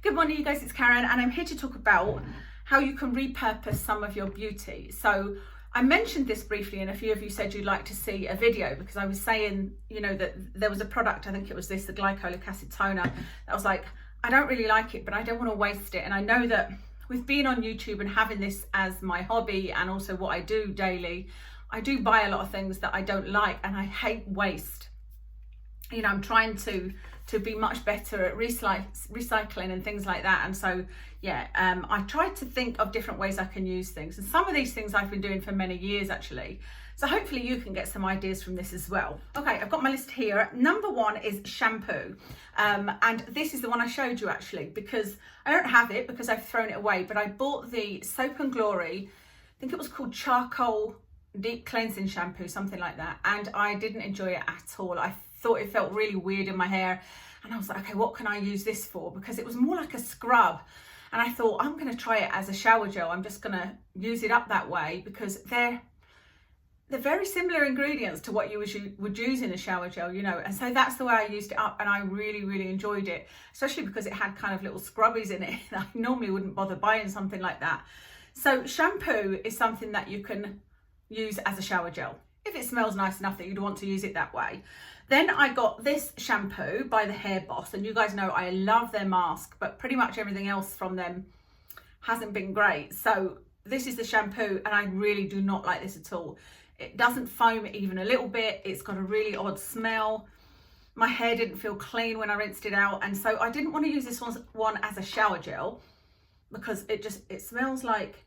Good morning, you guys, it's Karen, and I'm here to talk about how you can repurpose some of your beauty. So I mentioned this briefly, and a few of you said you'd like to see a video, because I was saying, you know, that there was a product, I think it was this, the glycolic acid toner, that was like, I don't really like it, but I don't want to waste it. And I know that with being on YouTube and having this as my hobby and also what I do daily, I do buy a lot of things that I don't like, and I hate waste. You know, I'm trying to be much better at recycling and things like that. And so yeah, I tried to think of different ways I can use things, and some of these things I've been doing for many years actually, so hopefully you can get some ideas from this as well. Okay, I've got my list here. Number one is shampoo, and this is the one I showed you actually, because I don't have it because I've thrown it away, but I bought the Soap and Glory, I think it was called charcoal deep cleansing shampoo, something like that, and I didn't enjoy it at all. I thought it felt really weird in my hair, and I was like, okay, what can I use this for? Because it was more like a scrub, and I thought, I'm going to try it as a shower gel. I'm just going to use it up that way, because they're very similar ingredients to what you would use in a shower gel, you know. And so that's the way I used it up, and I really enjoyed it, especially because it had kind of little scrubbies in it. I normally wouldn't bother buying something like that. So shampoo is something that you can use as a shower gel if it smells nice enough that you'd want to use it that way. Then I got this shampoo by the Hair Boss, and you guys know I love their mask, but pretty much everything else from them hasn't been great. So this is the shampoo, and I really do not like this at all. It doesn't foam even a little bit. It's got a really odd smell. My hair didn't feel clean when I rinsed it out, and so I didn't want to use this one as a shower gel, because it smells like,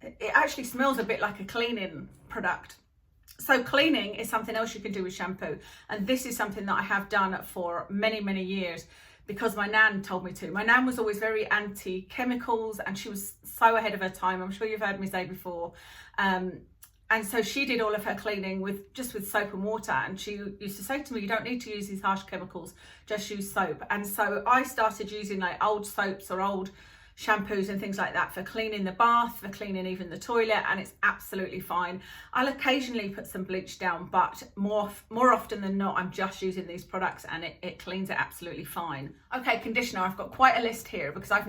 it actually smells a bit like a cleaning product. So cleaning is something else you can do with shampoo, and this is something that I have done for many years because my nan told me to. My nan was always very anti-chemicals, and she was so ahead of her time. I'm sure you've heard me say before. And so she did all of her cleaning with soap and water, and she used to say to me, you don't need to use these harsh chemicals, just use soap. And so I started using like old soaps or old shampoos and things like that for cleaning the bath, for cleaning even the toilet, and it's absolutely fine. I'll occasionally put some bleach down, but more often than not, I'm just using these products, and it cleans it absolutely fine. Okay, conditioner. I've got quite a list here because I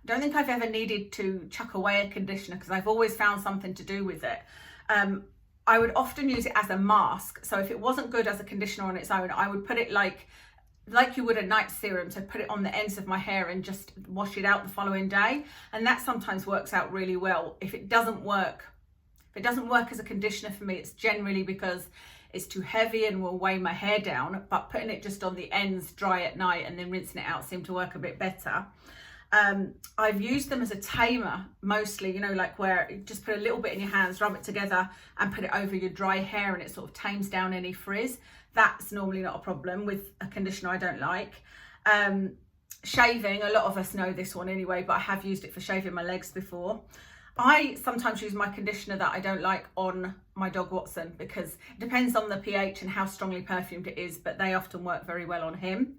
don't think I've ever needed to chuck away a conditioner, because I've always found something to do with it. I would often use it as a mask. So if it wasn't good as a conditioner on its own, I would put it like you would a night serum, so put it on the ends of my hair and just wash it out the following day, and that sometimes works out really well. If it doesn't work as a conditioner for me, it's generally because it's too heavy and will weigh my hair down, but putting it just on the ends dry at night and then rinsing it out seemed to work a bit better. I've used them as a tamer mostly, you know, like where you just put a little bit in your hands, rub it together and put it over your dry hair, and it sort of tames down any frizz. That's normally not a problem with a conditioner I don't like. Shaving, a lot of us know this one anyway, but I have used it for shaving my legs before. I sometimes use my conditioner that I don't like on my dog Watson, because it depends on the pH and how strongly perfumed it is, but they often work very well on him.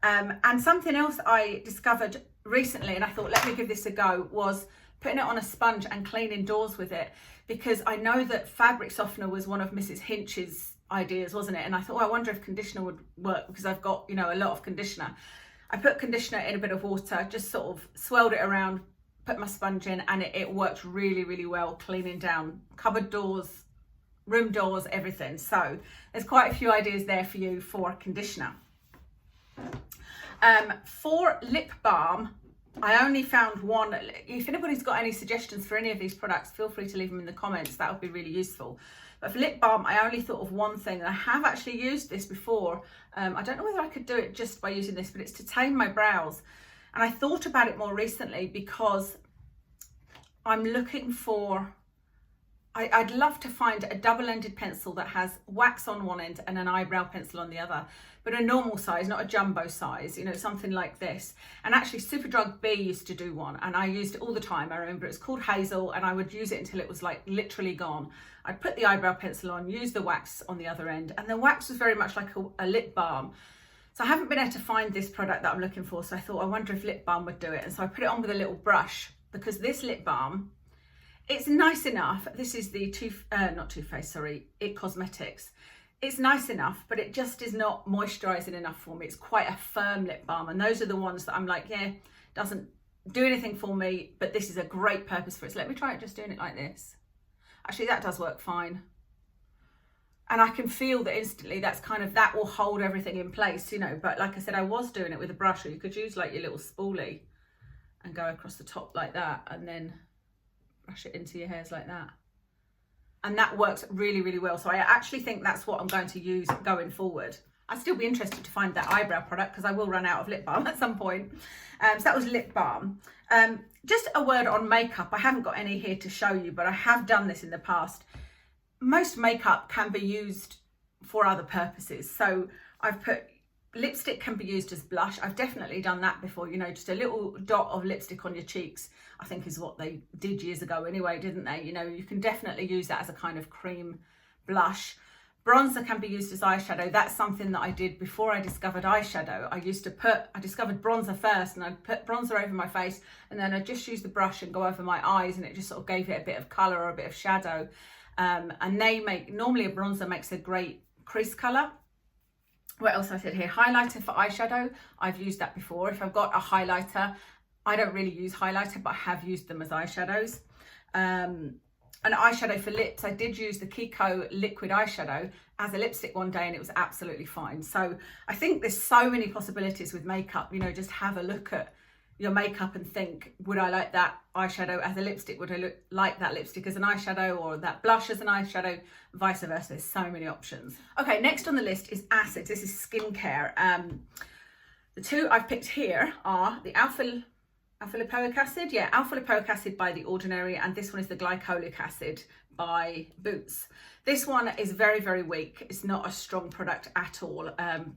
And something else I discovered recently, and I thought, let me give this a go, was putting it on a sponge and cleaning doors with it, because I know that fabric softener was one of Mrs. Hinch's ideas, wasn't it? And I thought, I wonder if conditioner would work, because I've got, you know, a lot of conditioner. I put conditioner in a bit of water, just sort of swirled it around, put my sponge in, and it worked really well, cleaning down cupboard doors, room doors, everything. So there's quite a few ideas there for you for conditioner. For lip balm, I only found one. If anybody's got any suggestions for any of these products, feel free to leave them in the comments. That would be really useful. But for lip balm, I only thought of one thing, and I have actually used this before. I don't know whether I could do it just by using this, but it's to tame my brows. And I thought about it more recently because I'm looking for, I'd love to find a double-ended pencil that has wax on one end and an eyebrow pencil on the other, but a normal size, not a jumbo size, you know, something like this. And actually Superdrug B used to do one, and I used it all the time. I remember it's called Hazel, and I would use it until it was like literally gone. I'd put the eyebrow pencil on, use the wax on the other end, and the wax was very much like a lip balm. So I haven't been able to find this product that I'm looking for, so I thought, I wonder if lip balm would do it. And so I put it on with a little brush, because this lip balm, it's nice enough. This is the It Cosmetics. it's nice enough, but it just is not moisturizing enough for me. It's quite a firm lip balm, and those are the ones that I'm like, yeah, doesn't do anything for me, but this is a great purpose for it. So let me try it just doing it like this. Actually, that does work fine. And I can feel that instantly that's kind of, that will hold everything in place, you know. But like I said, I was doing it with a brush, or you could use like your little spoolie and go across the top like that, and then brush it into your hairs like that. And that works really, really well. So I actually think that's what I'm going to use going forward. I'd still be interested to find that eyebrow product because I will run out of lip balm at some point. So that was lip balm. Just a word on makeup. I haven't got any here to show you, but I have done this in the past. Most makeup can be used for other purposes. So I've put, lipstick can be used as blush. I've definitely done that before, you know, just a little dot of lipstick on your cheeks, I think is what they did years ago anyway, didn't they? You know, you can definitely use that as a kind of cream blush. Bronzer can be used as eyeshadow. That's something that I did before I discovered eyeshadow. I discovered bronzer first, and I'd put bronzer over my face, and then I'd just use the brush and go over my eyes, and it just sort of gave it a bit of colour or a bit of shadow. And normally a bronzer makes a great crease colour. What else I said here? Highlighter for eyeshadow. I've used that before. If I've got a highlighter, I don't really use highlighter, but I have used them as eyeshadows. An eyeshadow for lips, I did use the Kiko liquid eyeshadow as a lipstick one day, and it was absolutely fine. So I think there's so many possibilities with makeup. You know, just have a look at your makeup and think, would I like that eyeshadow as a lipstick? Would I like that lipstick as an eyeshadow, or that blush as an eyeshadow? Vice versa. There's so many options. Okay, next on the list is acids. This is skincare. The two I've picked here are the alpha lipoic acid. Yeah, alpha lipoic acid by The Ordinary, and this one is the glycolic acid by Boots. This one is very, very weak. It's not a strong product at all.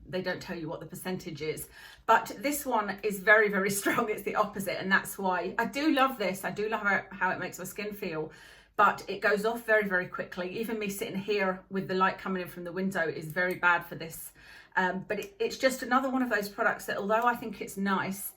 They don't tell you what the percentage is, but this one is very, very strong. It's the opposite, and that's why I do love this. I do love how it makes my skin feel, but it goes off very, very quickly. Even me sitting here with the light coming in from the window is very bad for this. But it's just another one of those products that, although I think it's nice,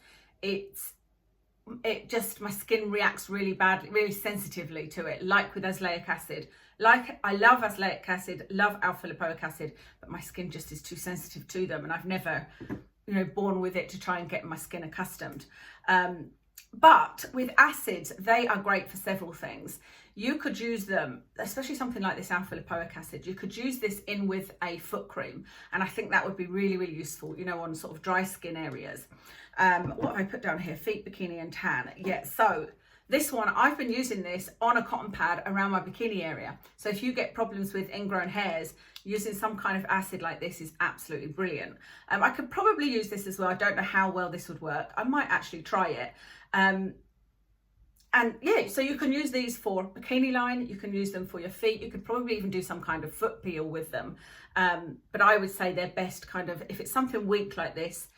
my skin reacts really badly, really sensitively to it, like with azelaic acid. Like, I love azelaic acid, love alpha lipoic acid, but my skin just is too sensitive to them, and I've never, you know, borne with it to try and get my skin accustomed. But with acids, they are great for several things. You could use them, especially something like this alpha lipoic acid, you could use this in with a foot cream, and I think that would be really, really useful, you know, on sort of dry skin areas. What have I put down here? Feet, bikini and tan. Yeah, so this one, I've been using this on a cotton pad around my bikini area. So if you get problems with ingrown hairs, using some kind of acid like this is absolutely brilliant. I could probably use this as well. I don't know how well this would work. I might actually try it. And yeah, so you can use these for bikini line, you can use them for your feet, you could probably even do some kind of foot peel with them. But I would say they're best kind of, if it's something weak like this,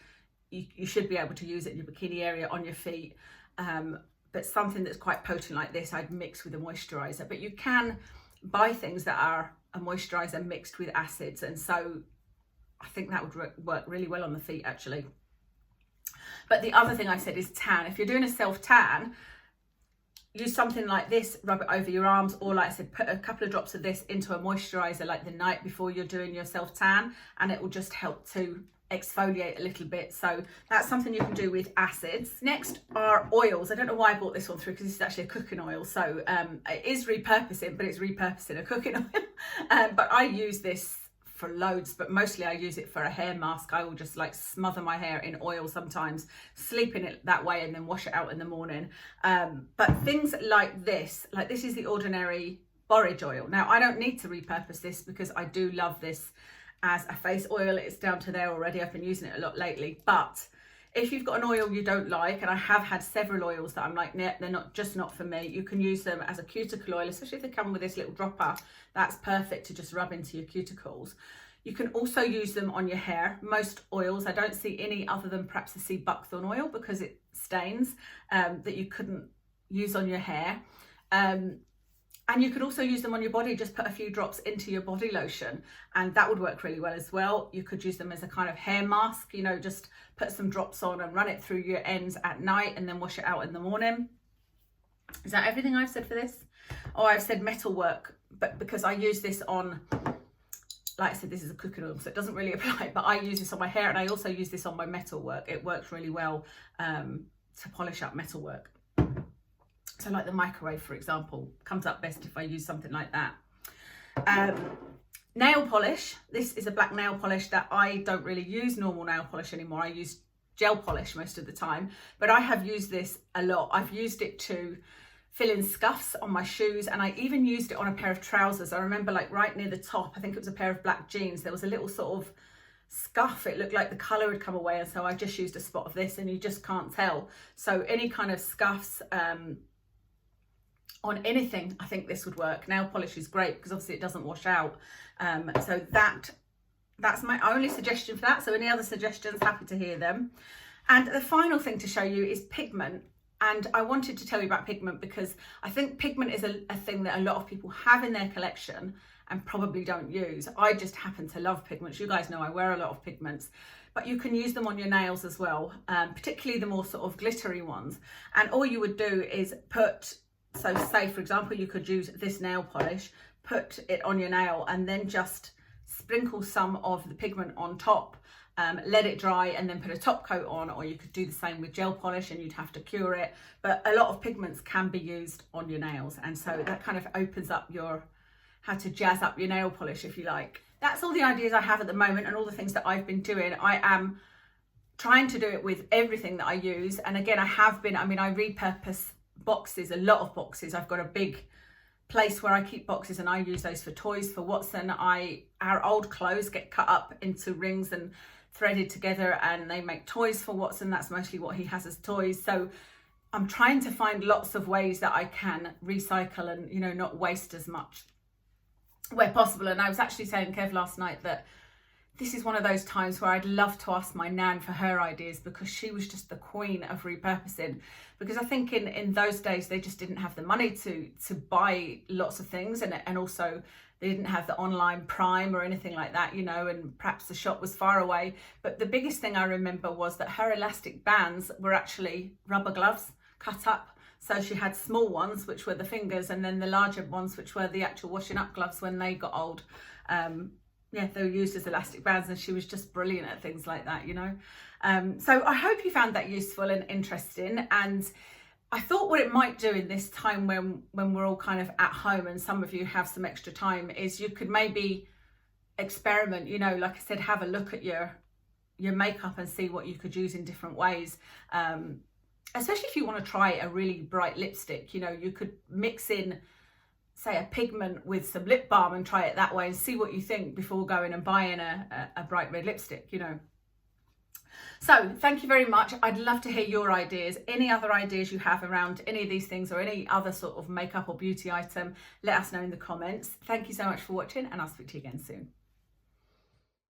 you should be able to use it in your bikini area on your feet. But something that's quite potent like this, I'd mix with a moisturizer. But you can buy things that are a moisturizer mixed with acids, and so I think that would work really well on the feet actually. But the other thing I said is tan. If you're doing a self tan, use something like this, rub it over your arms, or like I said, put a couple of drops of this into a moisturizer like the night before you're doing your self tan, and it will just help to exfoliate a little bit. So that's something you can do with acids. Next are oils. I don't know why I brought this one through, because this is actually a cooking oil, so it is repurposing, but it's repurposing a cooking oil. But I use this for loads, but mostly I use it for a hair mask. I will just like smother my hair in oil sometimes, sleep in it that way, and then wash it out in the morning. But things like this is the Ordinary borage oil. Now I don't need to repurpose this because I do love this as a face oil. It's down to there already. I've been using it a lot lately. But if you've got an oil you don't like, and I have had several oils that I'm like, nah, they're not for me, you can use them as a cuticle oil, especially if they come with this little dropper. That's perfect to just rub into your cuticles. You can also use them on your hair. Most oils, I don't see any other than perhaps the sea buckthorn oil, because it stains, that you couldn't use on your hair. And you can also use them on your body. Just put a few drops into your body lotion, and that would work really well as well. You could use them as a kind of hair mask, you know, just put some drops on and run it through your ends at night, and then wash it out in the morning. Is that everything I've said for this? Oh, I've said metalwork, but because I use this on like I said, this is a cooking oil, so it doesn't really apply, but I use this on my hair, and I also use this on my metal work. It works really well to polish up metal work. So like the microwave, for example, comes up best if I use something like that. Nail polish. This is a black nail polish that I don't really use normal nail polish anymore. I use gel polish most of the time, but I have used this a lot. I've used it to fill in scuffs on my shoes, and I even used it on a pair of trousers. I remember like right near the top, I think it was a pair of black jeans, there was a little sort of scuff. It looked like the colour had come away, and so I just used a spot of this, and you just can't tell. So any kind of scuffs on anything, I think this would work. Nail polish is great because obviously it doesn't wash out. So that's my only suggestion for that. So any other suggestions, happy to hear them. And the final thing to show you is pigment. And I wanted to tell you about pigment because I think pigment is a thing that a lot of people have in their collection and probably don't use. I just happen to love pigments. You guys know I wear a lot of pigments, but you can use them on your nails as well, particularly the more sort of glittery ones. And all you would do is put, so say for example, you could use this nail polish, put it on your nail and then just sprinkle some of the pigment on top. Let it dry and then put a top coat on, or you could do the same with gel polish and you'd have to cure it. But a lot of pigments can be used on your nails, and so that kind of opens up how to jazz up your nail polish, if you like. That's all the ideas I have at the moment and all the things that I've been doing. I am trying to do it with everything that I use, and again, I repurpose boxes, a lot of boxes. I've got a big place where I keep boxes and I use those for toys for Watson. Our old clothes get cut up into rings and threaded together and they make toys for Watson. That's mostly what he has as toys. So I'm trying to find lots of ways that I can recycle and, you know, not waste as much where possible. And I was actually saying to Kev last night that this is one of those times where I'd love to ask my nan for her ideas, because she was just the queen of repurposing. Because I think in those days they just didn't have the money to buy lots of things, and also they didn't have the online Prime or anything like that, you know, and perhaps the shop was far away. But the biggest thing I remember was that her elastic bands were actually rubber gloves cut up. So she had small ones, which were the fingers, and then the larger ones, which were the actual washing up gloves when they got old. Yeah, they were used as elastic bands, and she was just brilliant at things like that, you know. So I hope you found that useful and interesting. And I thought what it might do in this time when we're all kind of at home and some of you have some extra time is you could maybe experiment, you know, like I said, have a look at your makeup and see what you could use in different ways. Especially if you want to try a really bright lipstick, you know, you could mix in, say, a pigment with some lip balm and try it that way and see what you think before going and buying a bright red lipstick, you know. So thank you very much. I'd love to hear your ideas. Any other ideas you have around any of these things or any other sort of makeup or beauty item, let us know in the comments. Thank you so much for watching, and I'll speak to you again soon.